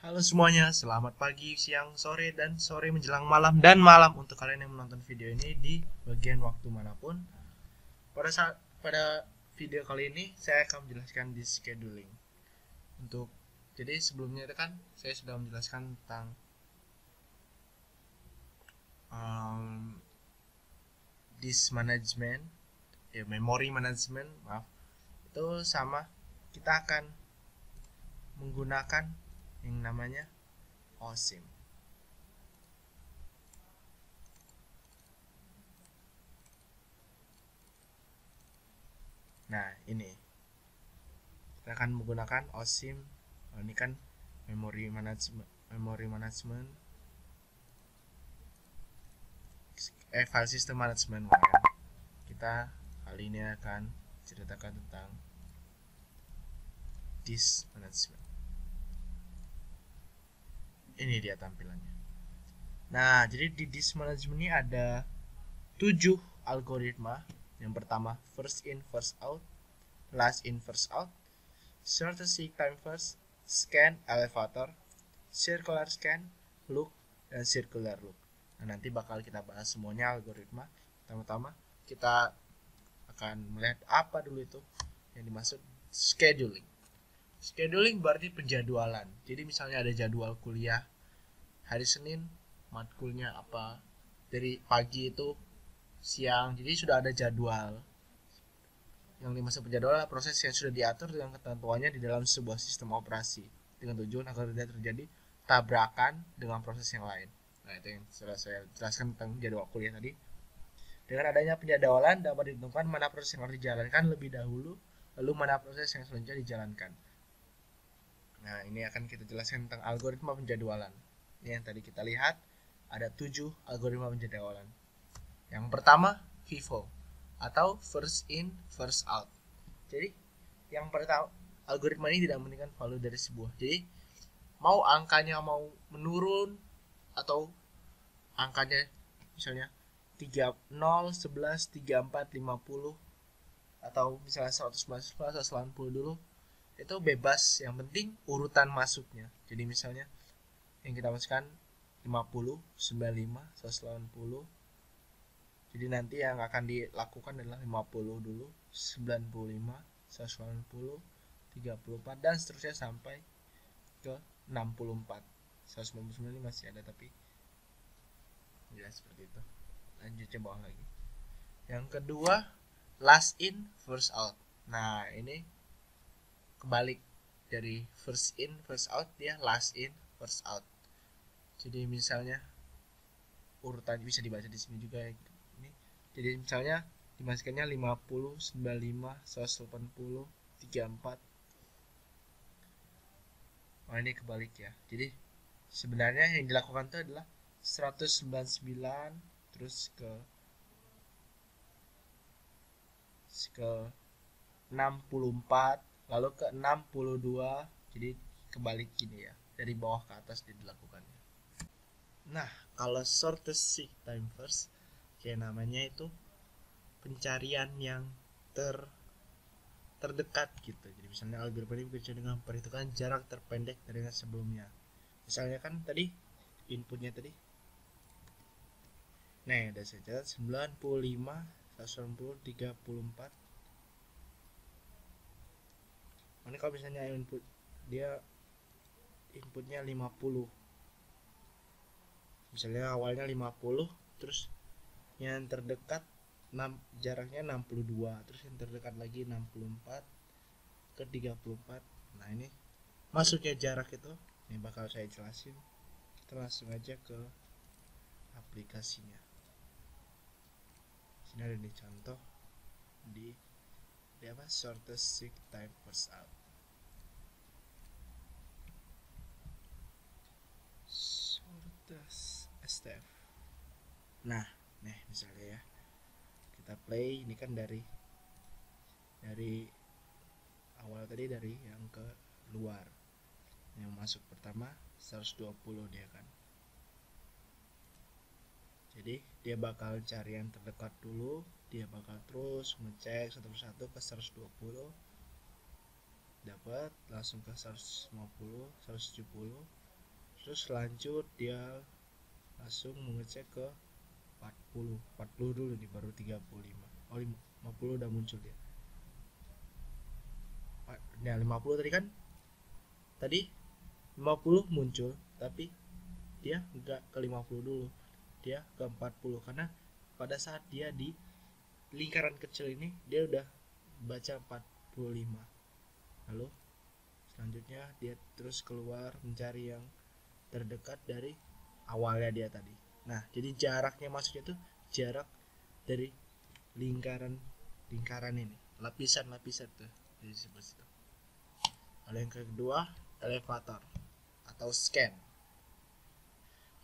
Halo semuanya, selamat pagi, siang, sore, dan sore menjelang malam dan malam untuk kalian yang menonton video ini di bagian waktu manapun. Pada video kali ini saya akan menjelaskan di scheduling. Jadi sebelumnya itu kan saya sudah menjelaskan tentang disk management, memory management, maaf. Itu sama kita akan menggunakan yang namanya OSIM. Nah, ini kita akan menggunakan OSIM. Ini kan memory management file system management kan. Kita kali ini akan ceritakan tentang disk management. Ini dia tampilannya. Nah, jadi di disk management ini ada 7 algoritma. Yang pertama, first in first out, last in first out, shortest seek time first, scan elevator, circular scan, look, dan circular look. Nah, nanti bakal kita bahas semuanya algoritma. Pertama-tama kita akan melihat apa dulu itu yang dimaksud scheduling. Scheduling berarti penjadwalan. Jadi misalnya ada jadwal kuliah hari Senin, matkulnya apa, dari pagi itu siang, jadi sudah ada jadwal. Yang dimaksud penjadwalan proses yang sudah diatur dengan ketentuannya di dalam sebuah sistem operasi dengan tujuan agar tidak terjadi tabrakan dengan proses yang lain. Nah, itu yang sudah saya jelaskan tentang jadwal kuliah tadi. Dengan adanya penjadwalan dapat ditentukan mana proses yang harus dijalankan lebih dahulu, lalu mana proses yang selanjutnya dijalankan. Nah, ini akan kita jelaskan tentang algoritma penjadwalan. Ini yang tadi kita lihat, ada 7 algoritma penjadwalan. Yang pertama, FIFO atau first in first out. Jadi yang pertama, algoritma ini tidak mementingkan value dari sebuah. Jadi mau angkanya mau menurun atau angkanya misalnya 30, 11, 34, 50 atau misalnya 190 dulu, itu bebas, yang penting urutan masuknya. Jadi misalnya yang kita masukkan 50, 95, 180. Jadi nanti yang akan dilakukan adalah 50 dulu, 95, 180, 34 dan seterusnya sampai ke 64. 199 ini masih ada tapi ya seperti itu. Lanjut ke bawah lagi. Yang kedua, last in first out. Nah, ini kebalik dari first in first out, dia last in first out. Jadi misalnya urutan bisa dibaca di sini juga ya. Ini jadi misalnya dimasukkannya 50, 95, 180, 34. Oh, ini kebalik ya. Jadi sebenarnya yang dilakukan itu adalah 199 terus ke 64 lalu ke 62. Jadi kebalik gini ya, dari bawah ke atas dilakukannya. Nah, kalau shortest seek time first, kayak namanya itu pencarian yang terdekat gitu. Jadi misalnya algoritma ini bekerja dengan perhitungan jarak terpendek dari yang sebelumnya. Misalnya kan tadi inputnya tadi, nah udah saya catat 95, 190, 34. Ini kalau misalnya inputnya 50, misalnya awalnya 50, terus yang terdekat jaraknya 62, terus yang terdekat lagi 64 ke 34. Nah, ini masuknya jarak itu ini bakal saya jelasin. Kita langsung aja ke aplikasinya. Sini ada di contoh di apa, shortest seek time first out. Shortest step. Nah, nih misalnya ya, kita play. Ini kan dari awal tadi, dari yang ke luar, yang masuk pertama 120 dia kan. Jadi dia bakal cari yang terdekat dulu, dia bakal terus ngecek satu persatu ke 120, dapat langsung ke 150, 170, Terus lanjut dia langsung mengecek ke 40 dulu nih, baru 35. Oh, 50 udah muncul dia. Nah, 50 tadi kan, tadi 50 muncul, tapi dia enggak ke 50 dulu, dia ke 40, karena pada saat dia di lingkaran kecil ini dia udah baca 45. Lalu selanjutnya dia terus keluar mencari yang terdekat dari awalnya dia tadi. Nah, jadi jaraknya maksudnya tuh jarak dari lingkaran ini, lapisan-lapisan tuh disebut itu. Lalu yang kedua, elevator atau scan.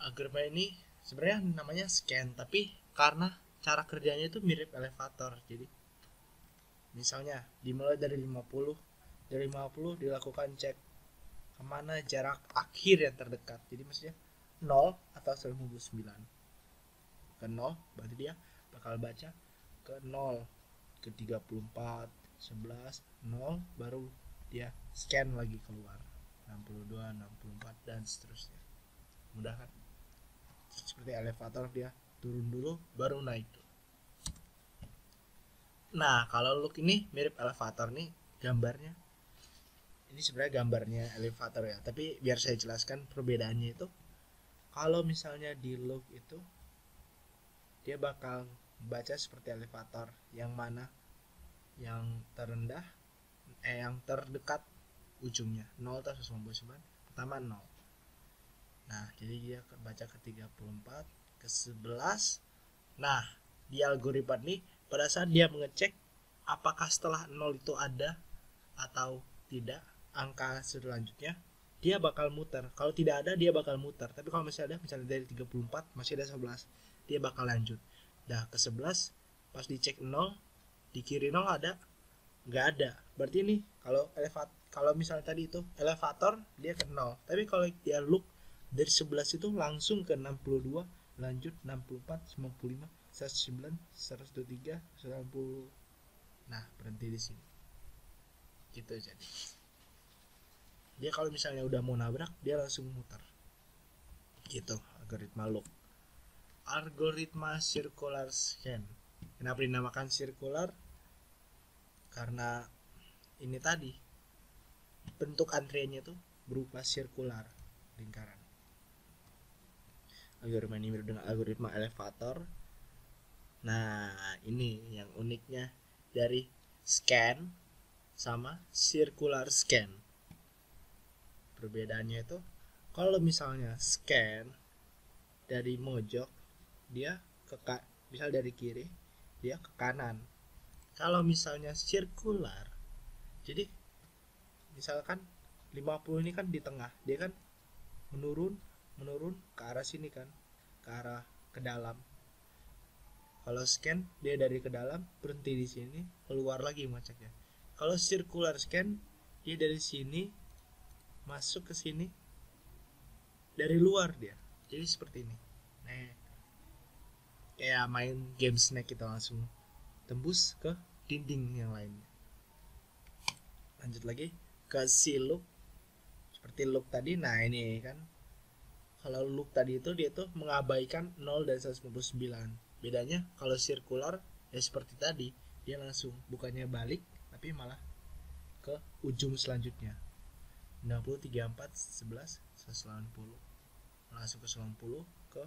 Algoritma ini sebenarnya namanya scan, tapi karena cara kerjanya itu mirip elevator. Jadi misalnya dimulai dari 50, dari 50 dilakukan cek kemana jarak akhir yang terdekat. Jadi maksudnya 0 atau 99 ke 0, berarti dia bakal baca ke 0, ke 34, 11, 0, baru dia scan lagi keluar 62, 64 dan seterusnya. Mudah kan? Seperti elevator, dia turun dulu baru naik. Nah, kalau look ini mirip elevator nih gambarnya. Ini sebenarnya gambarnya elevator ya, tapi biar saya jelaskan perbedaannya itu. Kalau misalnya di look itu dia bakal baca seperti elevator, yang mana yang terendah yang terdekat ujungnya 0 atau 99, pertama 0. Nah, jadi dia baca ke 34, ke 11. Nah, di algoritma ini pada saat dia mengecek apakah setelah 0 itu ada atau tidak angka selanjutnya, dia bakal muter. Kalau tidak ada, dia bakal muter. Tapi kalau masih ada, misalnya dari 34 masih ada 11, dia bakal lanjut. Nah, ke 11 pas dicek 0, di kiri 0 ada, nggak ada. Berarti ini kalau misalnya tadi itu elevator, dia ke 0. Tapi kalau dia loop dari 11 itu langsung ke 62, lanjut 64, 95, 109, 123, 190. Nah, berhenti di sini. Gitu jadi. Dia kalau misalnya udah mau nabrak, dia langsung muter. Gitu algoritma loop. Algoritma circular scan. Kenapa dinamakan circular? Karena ini tadi bentuk antriannya tuh berupa sirkular, lingkaran. Algoritma ini mirip dengan algoritma elevator. Nah, ini yang uniknya dari scan sama circular scan. Perbedaannya itu, kalau misalnya scan dari mojok, dia misal dari kiri, dia ke kanan. Kalau misalnya circular, jadi misalkan 50 ini kan di tengah, dia kan menurun ke arah sini kan, ke dalam. Kalau scan, dia dari ke dalam berhenti di sini, keluar lagi ngeceknya. Kalau circular scan, dia dari sini masuk ke sini, dari luar dia. Jadi seperti ini. Nah, kayak main game Snake, kita langsung tembus ke dinding yang lainnya. Lanjut lagi ke si loop, seperti loop tadi. Nah, ini kan kalau loop tadi itu dia tuh mengabaikan 0 dan 199. Bedanya kalau circular ya seperti tadi, dia langsung bukannya balik tapi malah ke ujung selanjutnya. 60, 34, 11, 180. Langsung ke 90, ke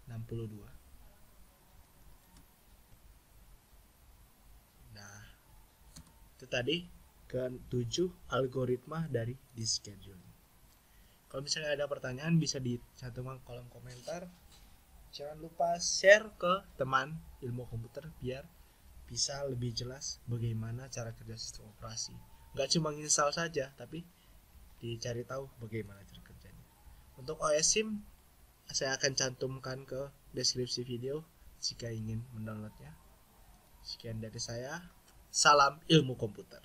62. Nah, itu tadi ke-7 algoritma dari di scheduling. Kalau misalnya ada pertanyaan bisa dicantumkan kolom komentar. Jangan lupa share ke teman ilmu komputer biar bisa lebih jelas bagaimana cara kerja sistem operasi. Nggak cuma install saja, tapi dicari tahu bagaimana cara kerjanya. Untuk OS SIM, saya akan cantumkan ke deskripsi video jika ingin mendownloadnya. Sekian dari saya. Salam ilmu komputer.